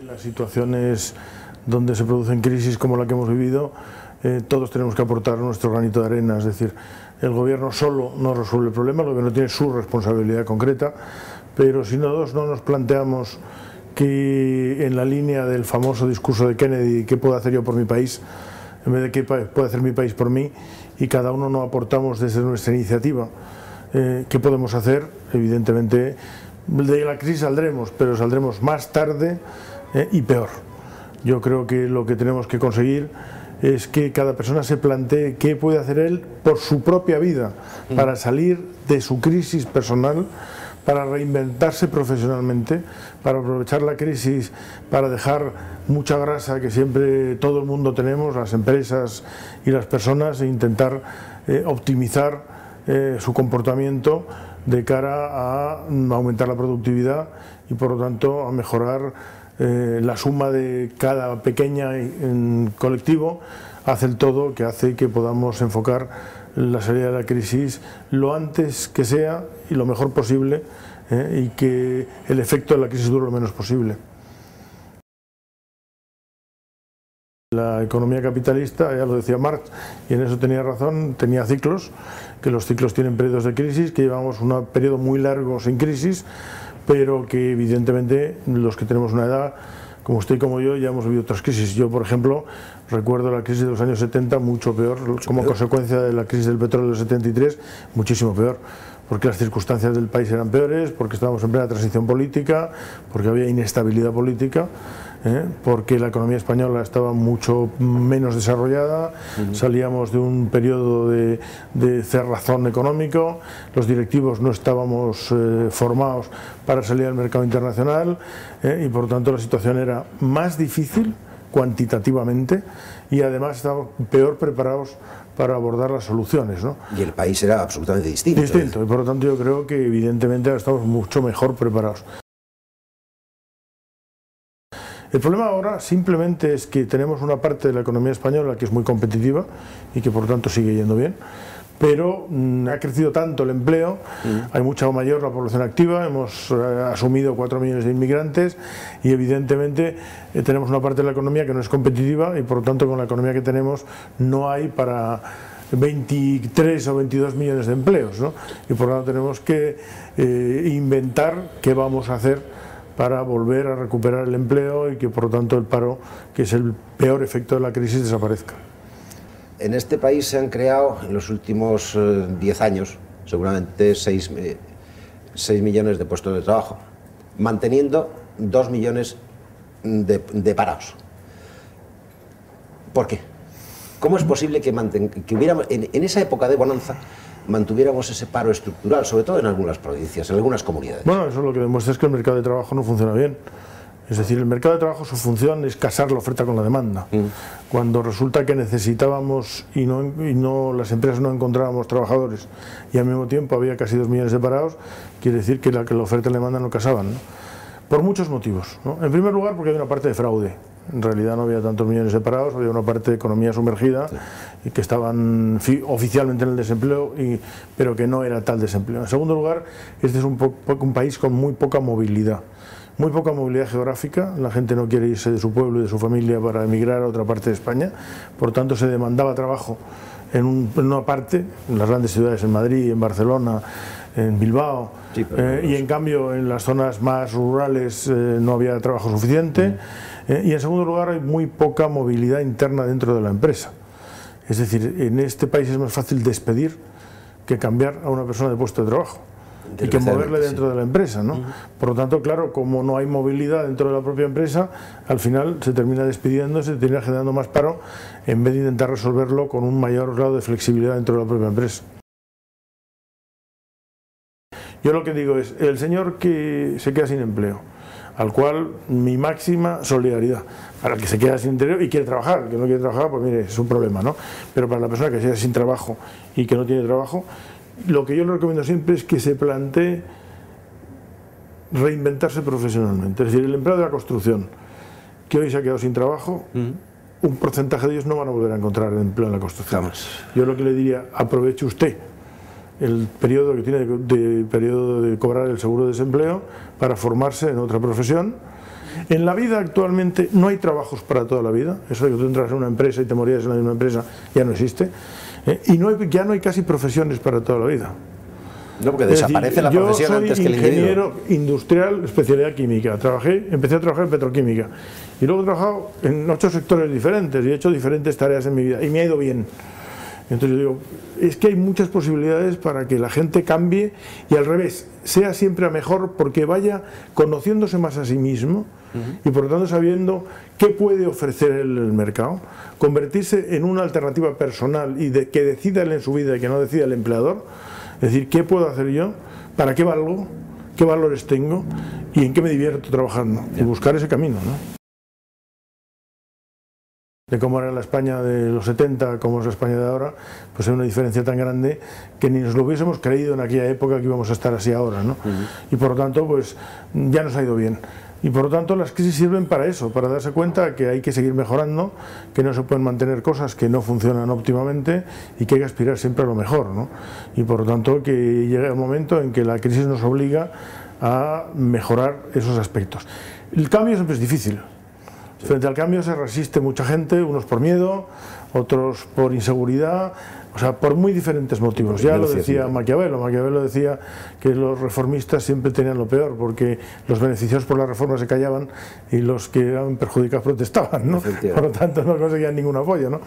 las situaciones donde se producen crisis como la que hemos vivido, todos tenemos que aportar nuestro granito de arena, es decir, el gobierno solo no resuelve el problema, el gobierno tiene su responsabilidad concreta, pero si nosotros no nos planteamos que en la línea del famoso discurso de Kennedy, ¿qué puedo hacer yo por mi país?, en vez de qué puede hacer mi país por mí, y cada uno no aportamos desde nuestra iniciativa, ¿qué podemos hacer? Evidentemente de la crisis saldremos, pero saldremos más tarde y peor. Yo creo que lo que tenemos que conseguir es que cada persona se plantee qué puede hacer él por su propia vida, para salir de su crisis personal, para reinventarse profesionalmente, para aprovechar la crisis, para dejar mucha grasa que siempre todo el mundo tenemos, las empresas y las personas, e intentar optimizar su comportamiento de cara a aumentar la productividad y por lo tanto a mejorar la suma de cada pequeña colectivo hace el todo, que hace que podamos enfocar la salida de la crisis lo antes que sea y lo mejor posible, y que el efecto de la crisis dure lo menos posible. La economía capitalista, ya lo decía Marx, y en eso tenía razón, tenía ciclos, que los ciclos tienen periodos de crisis, que llevamos un periodo muy largo sin crisis, pero que evidentemente los que tenemos una edad, como usted y como yo, ya hemos vivido otras crisis. Yo, por ejemplo, recuerdo la crisis de los años 70 mucho peor, como consecuencia de la crisis del petróleo del 73, muchísimo peor, porque las circunstancias del país eran peores, porque estábamos en plena transición política, porque había inestabilidad política, porque la economía española estaba mucho menos desarrollada, salíamos de un periodo de cerrazón económico, los directivos no estábamos formados para salir al mercado internacional, y por lo tanto la situación era más difícil cuantitativamente y además estábamos peor preparados para abordar las soluciones, ¿no? Y el país era absolutamente distinto. Distinto, y por lo tanto yo creo que evidentemente ahora estamos mucho mejor preparados. El problema ahora simplemente es que tenemos una parte de la economía española que es muy competitiva y que por lo tanto sigue yendo bien, pero ha crecido tanto el empleo, hay mucha mayor la población activa, hemos asumido 4 millones de inmigrantes y evidentemente tenemos una parte de la economía que no es competitiva y por lo tanto con la economía que tenemos no hay para 23 o 22 millones de empleos, ¿no? Y por lo tanto tenemos que inventar qué vamos a hacer para volver a recuperar el empleo y que por lo tanto el paro, que es el peor efecto de la crisis, desaparezca. En este país se han creado en los últimos 10 años seguramente 6 millones de puestos de trabajo, manteniendo 2 millones de parados. ¿Por qué? ¿Cómo es posible que hubiéramos, en esa época de bonanza, mantuviéramos ese paro estructural, sobre todo en algunas provincias, en algunas comunidades? Bueno, eso lo que demuestra es que el mercado de trabajo no funciona bien. Es decir, el mercado de trabajo, su función es casar la oferta con la demanda. Cuando resulta que necesitábamos y las empresas no encontrábamos trabajadores y al mismo tiempo había casi 2 millones de parados, quiere decir que la oferta y la demanda no casaban, ¿no? Por muchos motivos, ¿no? En primer lugar porque hay una parte de fraude. En realidad no había tantos millones de parados, había una parte de economía sumergida y que estaban oficialmente en el desempleo, pero que no era tal desempleo. En segundo lugar, este es un país con muy poca movilidad geográfica, la gente no quiere irse de su pueblo y de su familia para emigrar a otra parte de España, por tanto se demandaba trabajo en una parte, en las grandes ciudades, en Madrid, en Barcelona, en Bilbao, y en cambio en las zonas más rurales no había trabajo suficiente. Y en segundo lugar hay muy poca movilidad interna dentro de la empresa. Es decir, en este país es más fácil despedir que cambiar a una persona de puesto de trabajo y que moverle dentro de la empresa, ¿no? Por lo tanto, claro, como no hay movilidad dentro de la propia empresa, al final se termina despidiendo, se termina generando más paro en vez de intentar resolverlo con un mayor grado de flexibilidad dentro de la propia empresa. Yo lo que digo es, el señor que se queda sin empleo, al cual mi máxima solidaridad, para el que se queda sin empleo y quiere trabajar, el que no quiere trabajar, pues mire, es un problema, ¿no? Pero para la persona que se queda sin trabajo y que no tiene trabajo, lo que yo le recomiendo siempre es que se plantee reinventarse profesionalmente. Es decir, el empleado de la construcción, que hoy se ha quedado sin trabajo, un porcentaje de ellos no van a volver a encontrar empleo en la construcción. Jamás. Yo lo que le diría, aproveche usted el periodo que tiene de cobrar el seguro de desempleo para formarse en otra profesión En la vida actualmente no hay trabajos para toda la vida. Eso de que tú entras en una empresa y te morías en la misma empresa ya no existe. Y ya no hay casi profesiones para toda la vida. No, porque desaparece la profesión antes que el individuo. Yo soy ingeniero industrial, especialidad química. Empecé a trabajar en petroquímica. Y luego he trabajado en 8 sectores diferentes y he hecho diferentes tareas en mi vida. Y me ha ido bien. Entonces yo digo, es que hay muchas posibilidades para que la gente cambie y al revés, sea siempre a mejor porque vaya conociéndose más a sí mismo y por lo tanto sabiendo qué puede ofrecer el mercado, convertirse en una alternativa personal y que decida él en su vida y que no decida el empleador, es decir, ¿qué puedo hacer yo? ¿Para qué valgo? ¿Qué valores tengo? ¿Y en qué me divierto trabajando? Y buscar ese camino, ¿no? De cómo era la España de los 70, cómo es la España de ahora, pues hay una diferencia tan grande que ni nos lo hubiésemos creído en aquella época que íbamos a estar así ahora, ¿no? Y por lo tanto, pues ya nos ha ido bien. Y por lo tanto las crisis sirven para eso, para darse cuenta que hay que seguir mejorando, que no se pueden mantener cosas que no funcionan óptimamente y que hay que aspirar siempre a lo mejor, ¿no? Y por lo tanto que llegue el momento en que la crisis nos obliga a mejorar esos aspectos. El cambio siempre es difícil. Frente al cambio se resiste mucha gente, unos por miedo, otros por inseguridad, o sea, por muy diferentes motivos. Ya lo decía Maquiavelo. Maquiavelo decía que los reformistas siempre tenían lo peor, porque los beneficiados por la reforma se callaban y los que eran perjudicados protestaban, ¿no? Por lo tanto no conseguían ningún apoyo, ¿no?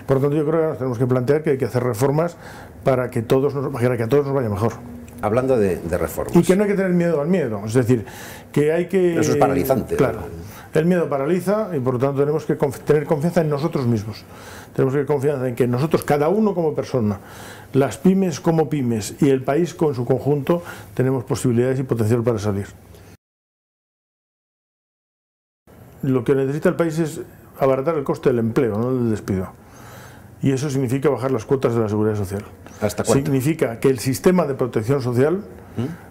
Por lo tanto yo creo que nos tenemos que plantear que hay que hacer reformas para que a todos nos vaya mejor. Hablando de reformas. Y que no hay que tener miedo al miedo, es decir, que hay que... Eso es paralizante. Claro. El miedo paraliza y por lo tanto tenemos que tener confianza en nosotros mismos. Tenemos que tener confianza en que nosotros, cada uno como persona, las pymes como pymes y el país con su conjunto, tenemos posibilidades y potencial para salir. Lo que necesita el país es abaratar el coste del empleo, no del despido. Y eso significa bajar las cuotas de la seguridad social. ¿Hasta cuánto? Significa que el sistema de protección social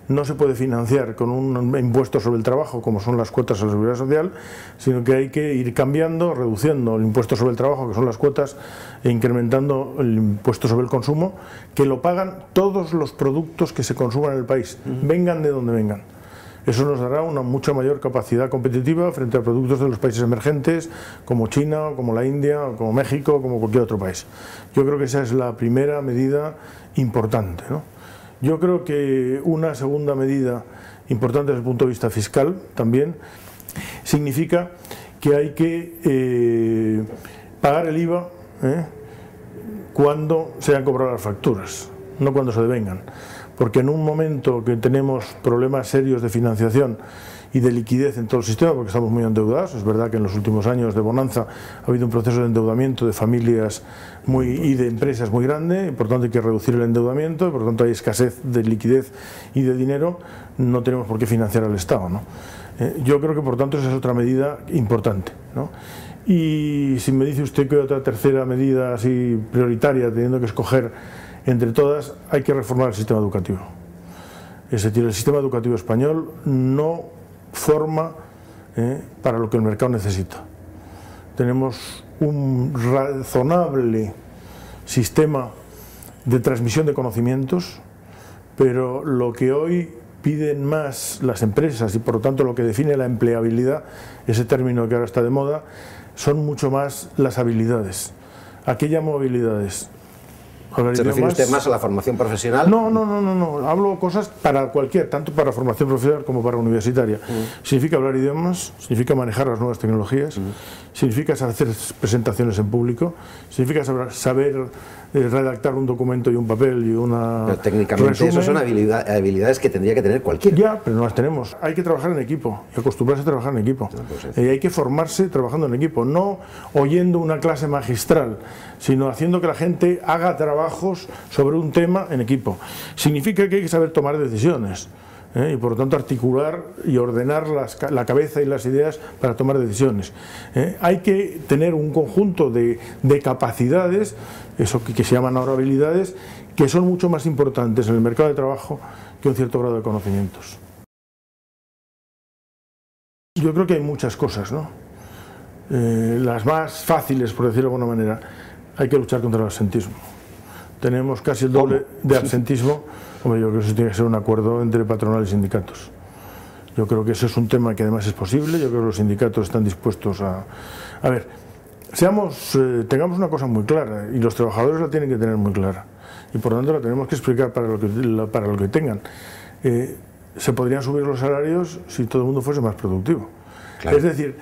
no se puede financiar con un impuesto sobre el trabajo, como son las cuotas a la seguridad social, sino que hay que ir cambiando, reduciendo el impuesto sobre el trabajo, que son las cuotas, e incrementando el impuesto sobre el consumo, que lo pagan todos los productos que se consuman en el país, vengan de donde vengan. Eso nos dará una mucha mayor capacidad competitiva frente a productos de los países emergentes, como China, como la India, como México, como cualquier otro país. Yo creo que esa es la primera medida importante, ¿no? Yo creo que una segunda medida importante desde el punto de vista fiscal también significa que hay que pagar el IVA cuando se han cobrado las facturas, no cuando se devengan. Porque en un momento que tenemos problemas serios de financiación y de liquidez en todo el sistema, porque estamos muy endeudados, es verdad que en los últimos años de bonanza ha habido un proceso de endeudamiento de familias y de empresas muy grande, y por tanto hay que reducir el endeudamiento, y por tanto hay escasez de liquidez y de dinero, no tenemos por qué financiar al Estado, ¿no? Yo creo que por tanto esa es otra medida importante, ¿no? Y si me dice usted que otra tercera medida así prioritaria, teniendo que escoger entre todas, hay que reformar el sistema educativo. Es decir, el sistema educativo español no forma para lo que el mercado necesita. Tenemos un razonable sistema de transmisión de conocimientos, pero lo que hoy piden más las empresas y por lo tanto lo que define la empleabilidad, ese término que ahora está de moda, son mucho más las habilidades. ¿A qué llamo habilidades? ¿Se refiere usted más a la formación profesional? No. Hablo cosas para cualquier, tanto para formación profesional como para universitaria. Significa hablar idiomas, significa manejar las nuevas tecnologías, significa hacer presentaciones en público, significa saber redactar un documento y un papel y una... Pero técnicamente eso son habilidades que tendría que tener cualquiera. Ya, pero no las tenemos. Hay que trabajar en equipo y acostumbrarse a trabajar en equipo. Y hay que formarse trabajando en equipo, no oyendo una clase magistral, sino haciendo que la gente haga trabajos sobre un tema en equipo. Significa que hay que saber tomar decisiones. Y por lo tanto articular y ordenar la cabeza y las ideas para tomar decisiones. Hay que tener un conjunto de capacidades, eso que se llaman ahora habilidades, que son mucho más importantes en el mercado de trabajo que un cierto grado de conocimientos. Yo creo que hay muchas cosas, ¿no? Las más fáciles, por decirlo de alguna manera, hay que luchar contra el absentismo. Tenemos casi el doble de absentismo. Hombre, yo creo que eso tiene que ser un acuerdo entre patronal y sindicatos. Yo creo que ese es un tema que además es posible. Yo creo que los sindicatos están dispuestos a... A ver, tengamos una cosa muy clara, y los trabajadores la tienen que tener muy clara, y por lo tanto la tenemos que explicar para lo que tengan. Se podrían subir los salarios si todo el mundo fuese más productivo. Claro. Es decir,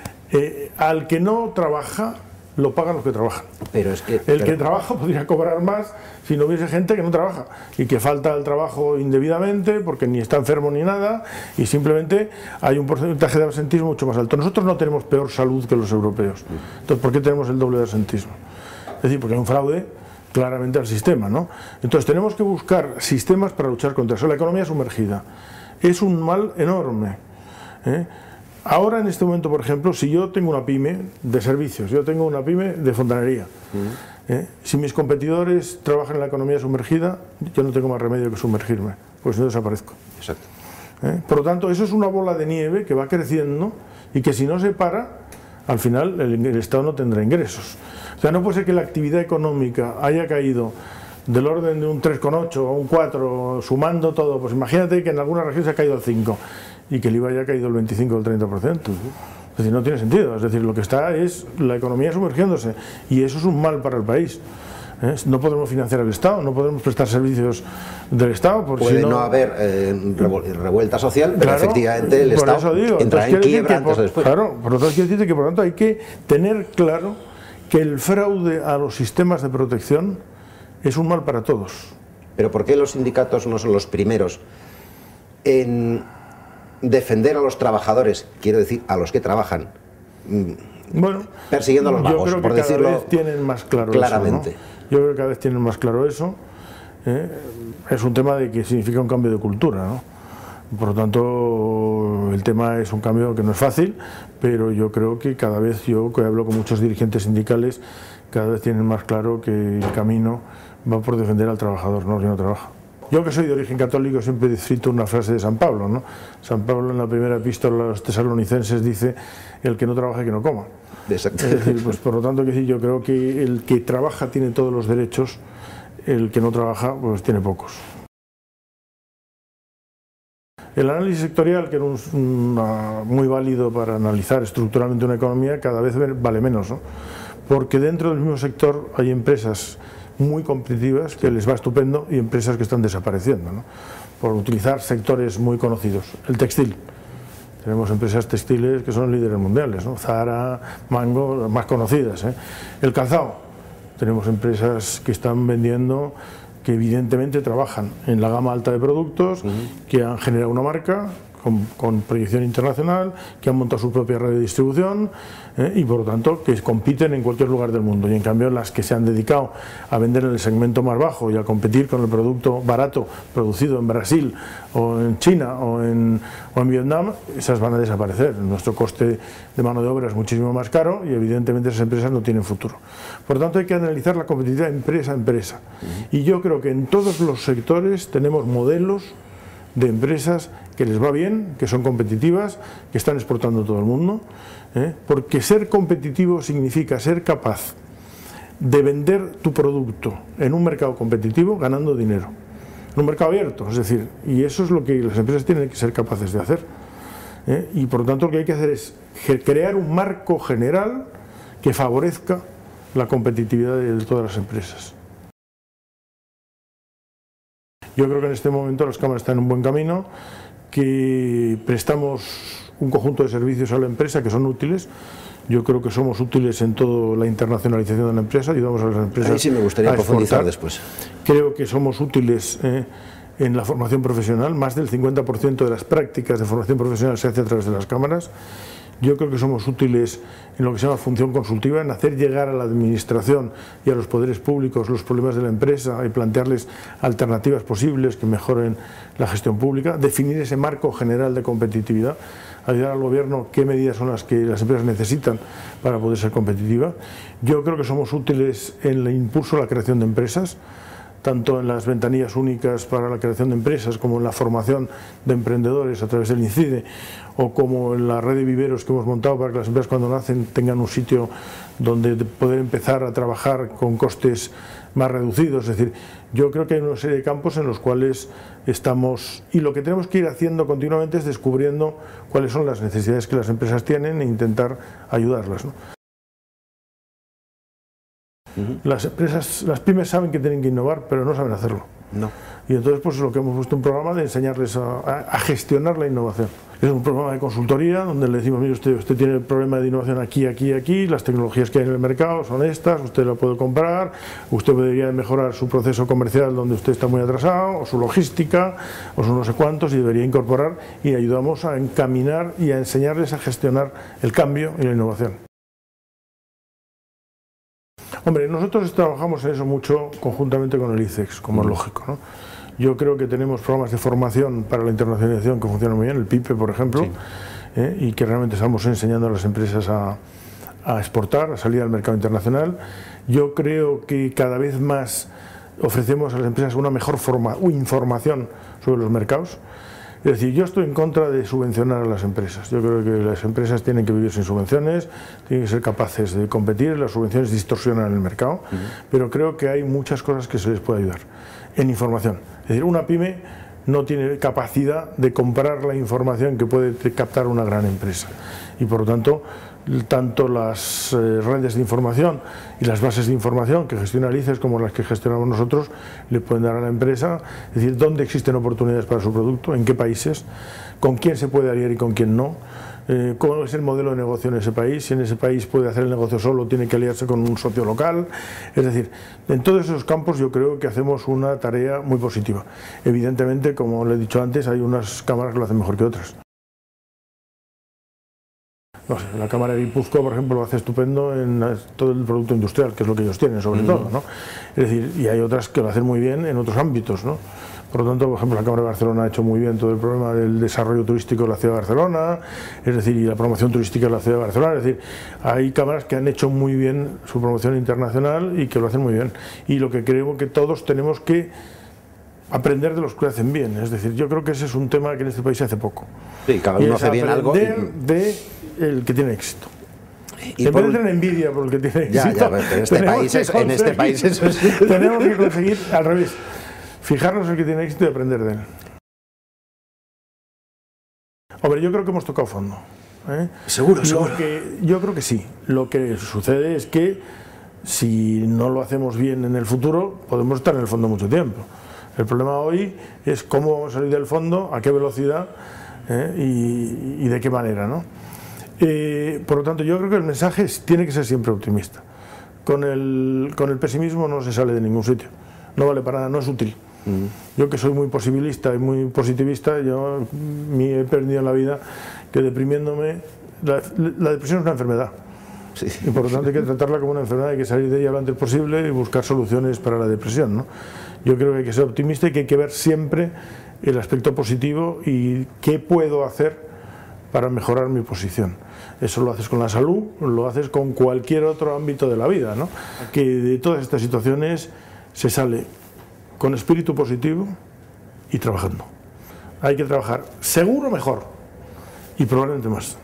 al que no trabaja, lo pagan los que trabajan. Pero es que, el que trabaja podría cobrar más si no hubiese gente que no trabaja y que falta el trabajo indebidamente porque ni está enfermo ni nada, y simplemente hay un porcentaje de absentismo mucho más alto. Nosotros no tenemos peor salud que los europeos. Entonces, ¿por qué tenemos el doble de absentismo? Es decir, porque hay un fraude claramente al sistema, ¿no? Entonces tenemos que buscar sistemas para luchar contra eso. La economía sumergida es un mal enorme, ¿eh? Ahora, en este momento, por ejemplo, si yo tengo una pyme de servicios, yo tengo una pyme de fontanería, si mis competidores trabajan en la economía sumergida, yo no tengo más remedio que sumergirme, pues yo desaparezco. Exacto. Por lo tanto, eso es una bola de nieve que va creciendo y que si no se para, al final el Estado no tendrá ingresos. O sea, no puede ser que la actividad económica haya caído del orden de un 3,8 o un 4, sumando todo. Pues imagínate que en alguna región se ha caído al 5 y que el IVA haya caído el 25 o el 30%. Es decir, no tiene sentido. Es decir, lo que está es la economía sumergiéndose, y eso es un mal para el país. No podemos financiar al Estado, no podemos prestar servicios del Estado. Puede no haber revuelta social, pero claro, efectivamente el Estado entrará en quiebra antes o después. Claro, por lo tanto quiere decir que por lo tanto hay que tener claro que el fraude a los sistemas de protección es un mal para todos. Pero ¿por qué los sindicatos no son los primeros en defender a los trabajadores, quiero decir, a los que trabajan, bueno, persiguiendo a los vagos, por decirlo cada vez tienen más claro claramente? Eso, ¿no? Yo creo que cada vez tienen más claro eso. Es un tema de que significa un cambio de cultura, ¿no? Por lo tanto, el tema es un cambio que no es fácil, pero yo creo que cada vez, yo que hablo con muchos dirigentes sindicales, cada vez tienen más claro que el camino va por defender al trabajador, no el que no trabaja. Yo, que soy de origen católico, siempre cito una frase de San Pablo, ¿no? San Pablo, en la primera epístola a los tesalonicenses, dice: el que no trabaja, que no coma. Exacto. Es decir, pues por lo tanto, yo creo que el que trabaja tiene todos los derechos, el que no trabaja pues tiene pocos. El análisis sectorial, que era muy válido para analizar estructuralmente una economía, cada vez vale menos, ¿no? Porque dentro del mismo sector hay empresas muy competitivas que les va estupendo y empresas que están desapareciendo, ¿no? Por utilizar sectores muy conocidos. El textil. Tenemos empresas textiles que son líderes mundiales, ¿no? Zara, Mango, las más conocidas, ¿eh? El calzado. Tenemos empresas que están vendiendo, que evidentemente trabajan en la gama alta de productos, que han generado una marca con proyección internacional, que han montado su propia red de distribución, y por lo tanto que compiten en cualquier lugar del mundo. Y en cambio las que se han dedicado a vender en el segmento más bajo y a competir con el producto barato producido en Brasil o en China o en Vietnam, esas van a desaparecer. Nuestro coste de mano de obra es muchísimo más caro y evidentemente esas empresas no tienen futuro. Por lo tanto hay que analizar la competitividad empresa a empresa. Y yo creo que en todos los sectores tenemos modelos de empresas que les va bien, que son competitivas, que están exportando a todo el mundo, porque ser competitivo significa ser capaz de vender tu producto en un mercado competitivo ganando dinero, en un mercado abierto, es decir, y eso es lo que las empresas tienen que ser capaces de hacer, y por lo tanto lo que hay que hacer es crear un marco general que favorezca la competitividad de todas las empresas. Yo creo que en este momento las cámaras están en un buen camino, que prestamos un conjunto de servicios a la empresa que son útiles. Yo creo que somos útiles en toda la internacionalización de la empresa, ayudamos a las empresas. Ahí sí me gustaría profundizar después. Creo que somos útiles en la formación profesional, más del 50% de las prácticas de formación profesional se hace a través de las cámaras. Yo creo que somos útiles en lo que se llama función consultiva, en hacer llegar a la administración y a los poderes públicos los problemas de la empresa y plantearles alternativas posibles que mejoren la gestión pública, definir ese marco general de competitividad, ayudar al gobierno qué medidas son las que las empresas necesitan para poder ser competitivas. Yo creo que somos útiles en el impulso a la creación de empresas, tanto en las ventanillas únicas para la creación de empresas como en la formación de emprendedores a través del INCIDE, o como en la red de viveros que hemos montado para que las empresas cuando nacen tengan un sitio donde poder empezar a trabajar con costes más reducidos. Es decir, yo creo que hay una serie de campos en los cuales estamos, y lo que tenemos que ir haciendo continuamente es descubriendo cuáles son las necesidades que las empresas tienen e intentar ayudarlas, ¿no? Las empresas, las pymes saben que tienen que innovar, pero no saben hacerlo. No. Y entonces pues lo que hemos puesto un programa de enseñarles a gestionar la innovación. Es un programa de consultoría donde le decimos, mire, usted tiene el problema de innovación aquí, aquí, aquí, las tecnologías que hay en el mercado son estas, usted la puede comprar, usted debería mejorar su proceso comercial donde usted está muy atrasado, o su logística, o su no sé cuántos, y debería incorporar, y ayudamos a encaminar y a enseñarles a gestionar el cambio y la innovación. Hombre, nosotros trabajamos en eso mucho conjuntamente con el ICEX, como es lógico, ¿no? Yo creo que tenemos programas de formación para la internacionalización que funcionan muy bien, el PIPE, por ejemplo, sí. Y que realmente estamos enseñando a las empresas a exportar, a salir al mercado internacional. Yo creo que cada vez más ofrecemos a las empresas una mejor información sobre los mercados. Es decir, yo estoy en contra de subvencionar a las empresas. Yo creo que las empresas tienen que vivir sin subvenciones, tienen que ser capaces de competir, las subvenciones distorsionan el mercado, pero creo que hay muchas cosas que se les puede ayudar en información. Es decir, una pyme no tiene capacidad de comprar la información que puede captar una gran empresa y por lo tanto las redes de información y las bases de información que gestiona el ICEX como las que gestionamos nosotros le pueden dar a la empresa, es decir, dónde existen oportunidades para su producto, en qué países, con quién se puede aliar y con quién no, cómo es el modelo de negocio en ese país, si en ese país puede hacer el negocio solo, tiene que aliarse con un socio local. Es decir, en todos esos campos yo creo que hacemos una tarea muy positiva. Evidentemente, como le he dicho antes, hay unas cámaras que lo hacen mejor que otras. No sé, la Cámara de Guipúzcoa, por ejemplo, lo hace estupendo en todo el producto industrial, que es lo que ellos tienen, sobre todo, ¿no? Es decir, y hay otras que lo hacen muy bien en otros ámbitos, ¿no? Por lo tanto, por ejemplo, la Cámara de Barcelona ha hecho muy bien todo el problema del desarrollo turístico de la ciudad de Barcelona, es decir, y la promoción turística de la ciudad de Barcelona. Es decir, hay cámaras que han hecho muy bien su promoción internacional y que lo hacen muy bien. Y lo que creo que todos tenemos que aprender de los que lo hacen bien. Es decir, yo creo que ese es un tema que en este país se hace poco. Sí, cada uno hace bien algo. De el que tiene éxito. Y en vez de tener envidia por el que tiene éxito, en este país eso es... tenemos que conseguir al revés, fijarnos en el que tiene éxito y aprender de él. Hombre, yo creo que hemos tocado fondo, ¿eh? Seguro. Yo creo que sí. Lo que sucede es que si no lo hacemos bien en el futuro, podemos estar en el fondo mucho tiempo. El problema hoy es cómo vamos a salir del fondo, a qué velocidad y de qué manera, ¿no? Por lo tanto, yo creo que el mensaje tiene que ser siempre optimista. Con el pesimismo no se sale de ningún sitio, no vale para nada, no es útil. Yo que soy muy posibilista y muy positivista, yo he aprendido en la vida que deprimiéndome, la depresión es una enfermedad. Sí. Y por lo tanto hay que tratarla como una enfermedad, hay que salir de ella lo antes posible y buscar soluciones para la depresión, ¿no? Yo creo que hay que ser optimista y que hay que ver siempre el aspecto positivo y qué puedo hacer para mejorar mi posición. Eso lo haces con la salud, lo haces con cualquier otro ámbito de la vida, ¿no? Que de todas estas situaciones se sale con espíritu positivo y trabajando. Hay que trabajar seguro mejor y probablemente más.